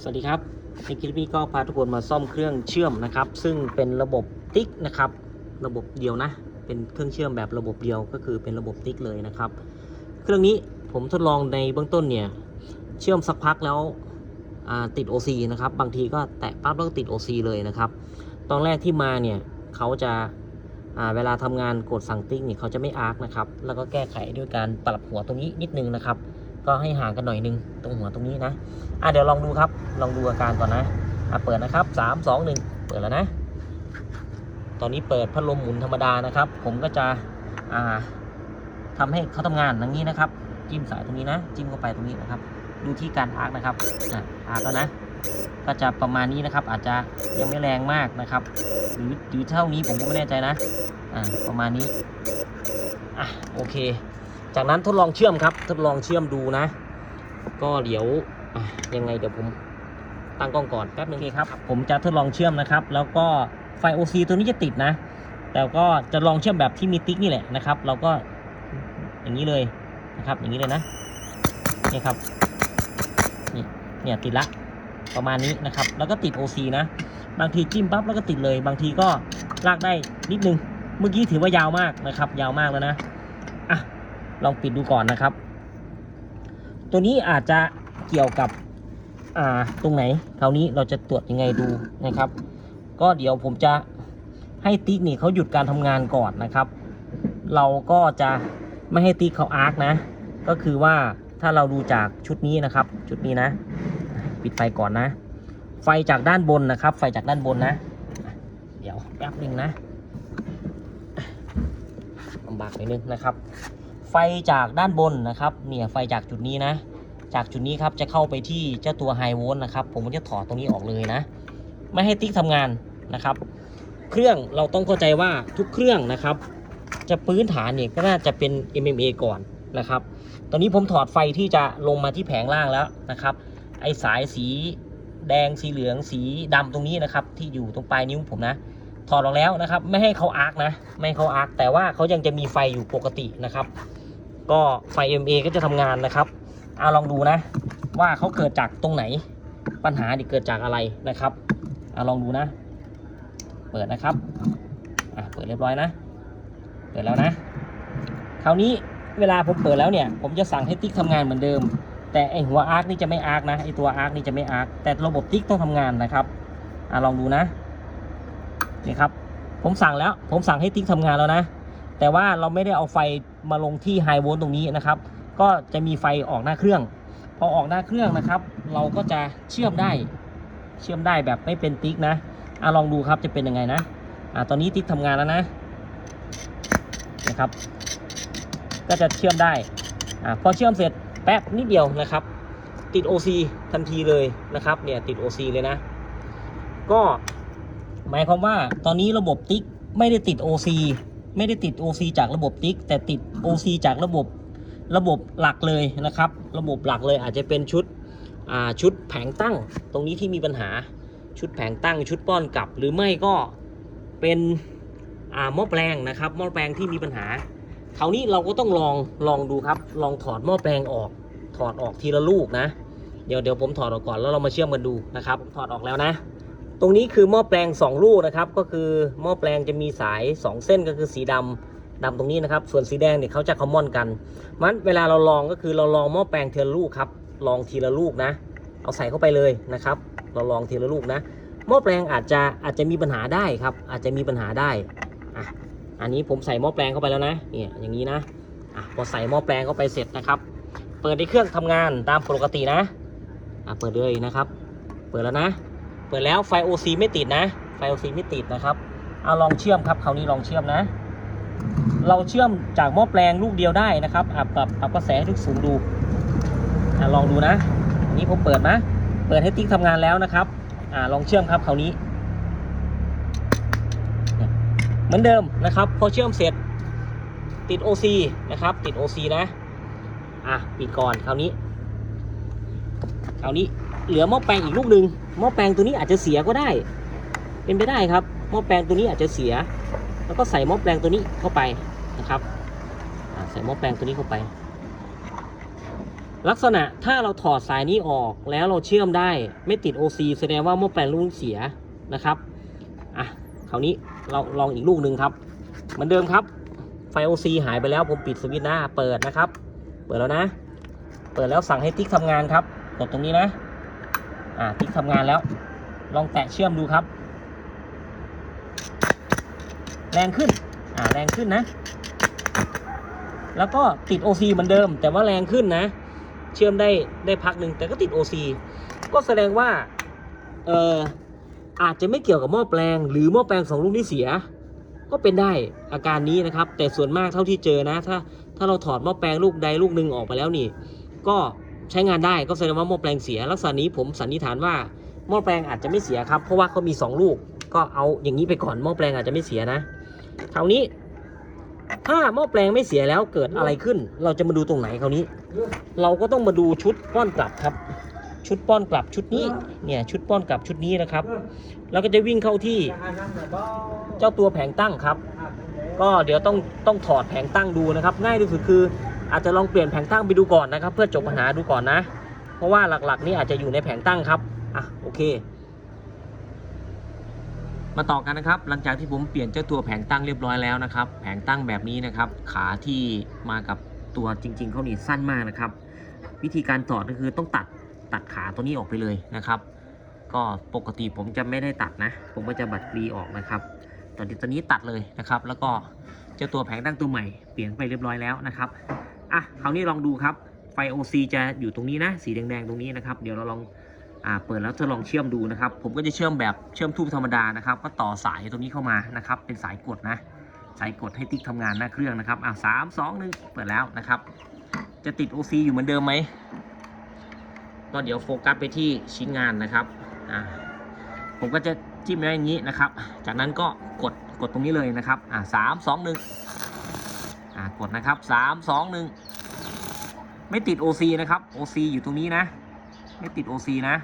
สวัสดีครับในคลิปนี้ก็พาทุกคนมาซ่อมเครื่องเชื่อมนะครับซึ่งเป็นระบบติ๊กนะครับระบบเดียวนะเป็นเครื่องเชื่อมแบบระบบเดียวก็คือเป็นระบบติ๊กเลยนะครับเครื่องนี้ผมทดลองในเบื้องต้นเนี่ยเชื่อมสักพักแล้วติด OC นะครับบางทีก็แตะปั๊บแล้วก็ติด OC เลยนะครับตอนแรกที่มาเนี่ยเขาจะเวลาทำงานกดสั่งติ๊กเนี่ยเขาจะไม่อาร์คนะครับแล้วก็แก้ไขด้วยการปรับหัวตรงนี้นิดนึงนะครับก็ให้ห่างกันหน่อยนึงตรงหัวตรงนี้นะเดี๋ยวลองดูครับลองดูอาการก่อนนะเปิดนะครับ3 2 1เปิดแล้วนะตอนนี้เปิดพัดลมหมุนธรรมดานะครับผมก็จะทำให้เขาทำงานอย่างนี้นะครับจิ้มสายตรงนี้นะจิ้มเข้าไปตรงนี้นะครับดูที่การอาร์คนะครับอาร์คแล้วนะก็จะประมาณนี้นะครับอาจจะยังไม่แรงมากนะครับหรือเท่านี้ผมก็ไม่แน่ใจนะประมาณนี้โอเคจากนั้นทดลองเชื่อมครับทดลองเชื่อมดูนะก็เดี๋ยวยังไงเดี๋ยวผมตั้งกล้องก่อนแป๊บนึงครับผมจะทดลองเชื่อมนะครับแล้วก็ไฟ OC ตัวนี้จะติดนะแต่ก็จะลองเชื่อมแบบที่มีติ๊กนี่แหละนะครับเราก็อย่างนี้เลยนะครับอย่างนี้เลยนะนี่ครับเนี่ยติดละประมาณนี้นะครับแล้วก็ติด OC นะบางทีจิ้มปั๊บแล้วก็ติดเลยบางทีก็ลากได้นิดนึงเมื่อกี้ถือว่ายาวมากนะครับยาวมากแล้วนะลองปิดดูก่อนนะครับตัวนี้อาจจะเกี่ยวกับตรงไหนคราวนี้เราจะตรวจยังไงดูนะครับก็เดี๋ยวผมจะให้ติ๊กนี่เขาหยุดการทำงานก่อนนะครับเราก็จะไม่ให้ติ๊กเขาอาร์คนะก็คือว่าถ้าเราดูจากชุดนี้นะครับชุดนี้นะปิดไฟก่อนนะไฟจากด้านบนนะครับไฟจากด้านบนนะเดี๋ยวแป๊บนึงนะลำบากนิดนึงนะครับไฟจากด้านบนนะครับเนี่ยไฟจากจุดนี้นะจากจุดนี้ครับจะเข้าไปที่เจ้าตัวไฮโวลต์นะครับผมจะถอดตรงนี้ออกเลยนะไม่ให้ติ๊กทำงานนะครับเครื่องเราต้องเข้าใจว่าทุกเครื่องนะครับจะพื้นฐานเนี่ยก็น่าจะเป็น MMA ก่อนนะครับตอนนี้ผมถอดไฟที่จะลงมาที่แผงล่างแล้วนะครับไอสายสีแดงสีเหลืองสีดำตรงนี้นะครับที่อยู่ตรงปลายนิ้วผมนะถอดออกแล้วนะครับไม่ให้เขาอาร์คนะไม่ให้เขาอาร์คแต่ว่าเขายังจะมีไฟอยู่ปกตินะครับก็ไฟ MMA ก็จะทำงานนะครับลองดูนะว่าเขาเกิดจากตรงไหนปัญหาเกิดจากอะไรนะครับลองดูนะเปิดนะครับเปิดเรียบร้อยนะเปิดแล้วนะคราวนี้เวลาผมเปิดแล้วเนี่ยผมจะสั่งให้ติ๊กทำงานเหมือนเดิมแต่ไอหัวอาร์คนี่จะไม่อาร์คนะไอตัวอาร์คนี่จะไม่อาร์คแต่ระบบติ๊กต้องทำงานนะครับลองดูนะนี่ครับผมสั่งแล้วผมสั่งให้ติ๊กทำงานแล้วนะแต่ว่าเราไม่ได้เอาไฟมาลงที่ไฮโวลต์ตรงนี้นะครับก็จะมีไฟออกหน้าเครื่องพอออกหน้าเครื่องนะครับเราก็จะเชื่อมได้แบบไม่เป็นติ๊กนะลองดูครับจะเป็นยังไงนะตอนนี้ติ๊กทำงานแล้วนะครับก็จะเชื่อมได้พอเชื่อมเสร็จแป๊บนิดเดียวนะครับติด OC ทันทีเลยนะครับเนี่ยติด OC เลยนะก็หมายความว่าตอนนี้ระบบติ๊กไม่ได้ติด OC จากระบบติ๊กแต่ติด OC จากระบบหลักเลยนะครับระบบหลักเลยอาจจะเป็นชุดแผงตั้งตรงนี้ที่มีปัญหาชุดแผงตั้งชุดป้อนกลับหรือไม่ก็เป็นหม้อแปลงนะครับหม้อแปลงที่มีปัญหาคราวนี้เราก็ต้องลองดูครับลองถอดหม้อแปลงออกถอดออกทีละลูกนะเดี๋ยวผมถอดออกก่อนแล้วเรามาเชื่อมกันดูนะครับถอดออกแล้วนะตรงนี้คือหม้อแปลง2ลูกนะครับก็คือหม้อแปลงจะมีสาย2เส้นก็คือสีดำตรงนี้นะครับส่วนสีแดงเนี่ยเขาจะคอมมอนกันมันเวลาเราลองก็คือเราลองหม้อแปลงทีละลูกครับลองทีละลูกนะเอาใส่เข้าไปเลยนะครับเราลองทีละลูกนะหม้อแปลงอาจจะมีปัญหาได้ครับอาจจะมีปัญหาได้อันนี้ผมใส่หม้อแปลงเข้าไปแล้วนะเนี่ยอย่างนี้นะพอใส่หม้อแปลงเข้าไปเสร็จนะครับเปิดในเครื่องทำงานตามปกตินะเปิดเลยนะครับเปิดแล้วนะเปิดแล้วไฟ OC ไม่ติดนะไฟ OC ไม่ติดนะครับลองเชื่อมครับคราวนี้ลองเชื่อมนะเราเชื่อมจากหม้อแปลงลูกเดียวได้นะครับปรับกระแสให้ทุกสูงดูลองดูนะอันนี้ผมเปิดให้ติ๊กทำงานแล้วนะครับลองเชื่อมครับคราวนี้เหมือนเดิมนะครับพอเชื่อมเสร็จติด OC นะครับติด OC นะปิดก่อนคราวนี้เหลือหม้อแปลงอีกลูกหนึ่งหม้อแปลงตัวนี้อาจจะเสียก็ได้เป็นไปได้ครับหม้อแปลงตัวนี้อาจจะเสียแล้วก็ใส่หม้อแปลงตัวนี้เข้าไปนะครับใส่หม้อแปลงตัวนี้เข้าไป ลักษณะถ้าเราถอดสายนี้ออกแล้วเราเชื่อมได้ไม่ติด OC แสดงว่าหม้อแปลงลูกเสียนะครับคราวนี้เราลองอีกลูกหนึ่งครับเหมือนเดิมครับไฟ OC หายไปแล้วผมปิดสวิตช์หน้าเปิดนะครับเปิดแล้วนะเปิดแล้วสั่งให้ติ๊กทำงานครับกดตรงนี้นะติ๊กทำงานแล้วลองแตะเชื่อมดูครับแรงขึ้นแรงขึ้นนะแล้วก็ติด OC เหมือนเดิมแต่ว่าแรงขึ้นนะเชื่อมได้พักหนึ่งแต่ก็ติด OC ก็แสดงว่าอาจจะไม่เกี่ยวกับหม้อแปลงหรือหม้อแปลง2ลูกนี้เสียก็เป็นได้อาการนี้นะครับแต่ส่วนมากเท่าที่เจอนะถ้าเราถอดหม้อแปลงลูกใดลูกหนึ่งออกไปแล้วนี่ก็ใช้งานได้ก็แสดงว่าหม้อแปลงเสียลักษณะนี้ผมสันนิษฐานว่าหม้อแปลงอาจจะไม่เสียครับเพราะว่าเขามี2ลูกก็เอาอย่างนี้ไปก่อนหม้อแปลงอาจจะไม่เสียนะคราวนี้ถ้าหม้อแปลงไม่เสียแล้วเกิดอะไรขึ้นเราจะมาดูตรงไหนคราวนี้เราก็ต้องมาดูชุดป้อนกลับครับชุดป้อนกลับชุดนี้เนี่ยชุดป้อนกลับชุดนี้นะครับแล้วก็จะวิ่งเข้าที่เจ้าตัวแผงตั้งครับก็เดี๋ยวต้องถอดแผงตั้งดูนะครับง่ายที่สุดคืออาจจะลองเปลี่ยนแผงตั้งไปดูก่อนนะครับเพื่อจบปัญหาดูก่อนนะเพราะว่าหลักๆนี่อาจจะอยู่ในแผงตั้งครับโอเคมาต่อกันนะครับหลังจากที่ผมเปลี่ยนเจ้าตัวแผงตั้งเรียบร้อยแล้วนะครับแผงตั้งแบบนี้นะครับขาที่มากับตัวจริงๆเขานี่สั้นมากนะครับวิธีการถอดก็คือต้องตัดขาตัวนี้ออกไปเลยนะครับก็ปกติผมจะไม่ได้ตัดนะผมก็จะบัดกรีออกนะครับตอนนี้ตัดเลยนะครับแล้วก็เจ้าตัวแผงตั้งตัวใหม่เปลี่ยนไปเรียบร้อยแล้วนะครับคราวนี้ลองดูครับไฟ OC จะอยู่ตรงนี้นะสีแดงๆตรงนี้นะครับเดี๋ยวเราลองเปิดแล้วจะลองเชื่อมดูนะครับผมก็จะเชื่อมแบบเชื่อมทูบธรรมดานะครับก็ต่อสายตรงนี้เข้ามานะครับเป็นสายกดนะสายกดให้ติ๊กทำงานหน้าเครื่องนะครับ3 2 1เปิดแล้วนะครับจะติด OC อยู่เหมือนเดิมไหมก็เดี๋ยวโฟกัสไปที่ชิ้นงานนะครับผมก็จะจิ้มไว้อย่างนี้นะครับจากนั้นก็กดตรงนี้เลยนะครับ3 2 1กดนะครับ3 2 1ไม่ติด OC นะครับ OC อยู่ตรงนี้นะไม่ติด OC นะ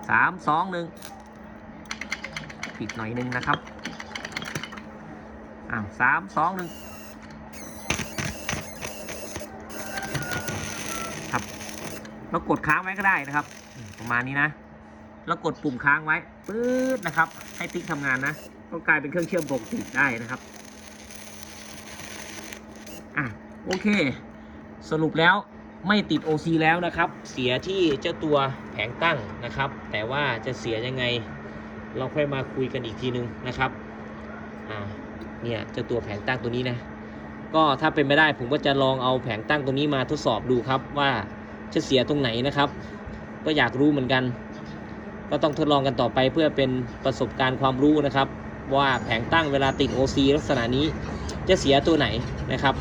3 2 1ปิดหน่อยนึงนะครับ3 2 1ครับเรากดค้างไว้ก็ได้นะครับประมาณนี้นะแล้วกดปุ่มค้างไว้ปื๊ดนะครับให้ติ๊กทำงานนะก็กลายเป็นเครื่องเชื่อมปกติได้นะครับโอเคสรุปแล้วไม่ติด OC แล้วนะครับเสียที่เจ้าตัวแผงตั้งนะครับแต่ว่าจะเสียยังไงเราค่อยมาคุยกันอีกทีนึงนะครับเนี่ยเจ้าตัวแผงตั้งตัวนี้นะก็ถ้าเป็นไม่ได้ผมก็จะลองเอาแผงตั้งตรงนี้มาทดสอบดูครับว่าจะเสียตรงไหนนะครับก็อยากรู้เหมือนกันก็ต้องทดลองกันต่อไปเพื่อเป็นประสบการณ์ความรู้นะครับว่าแผงตั้งเวลาติด OC ลักษณะนี้จะเสียตัวไหนนะครับ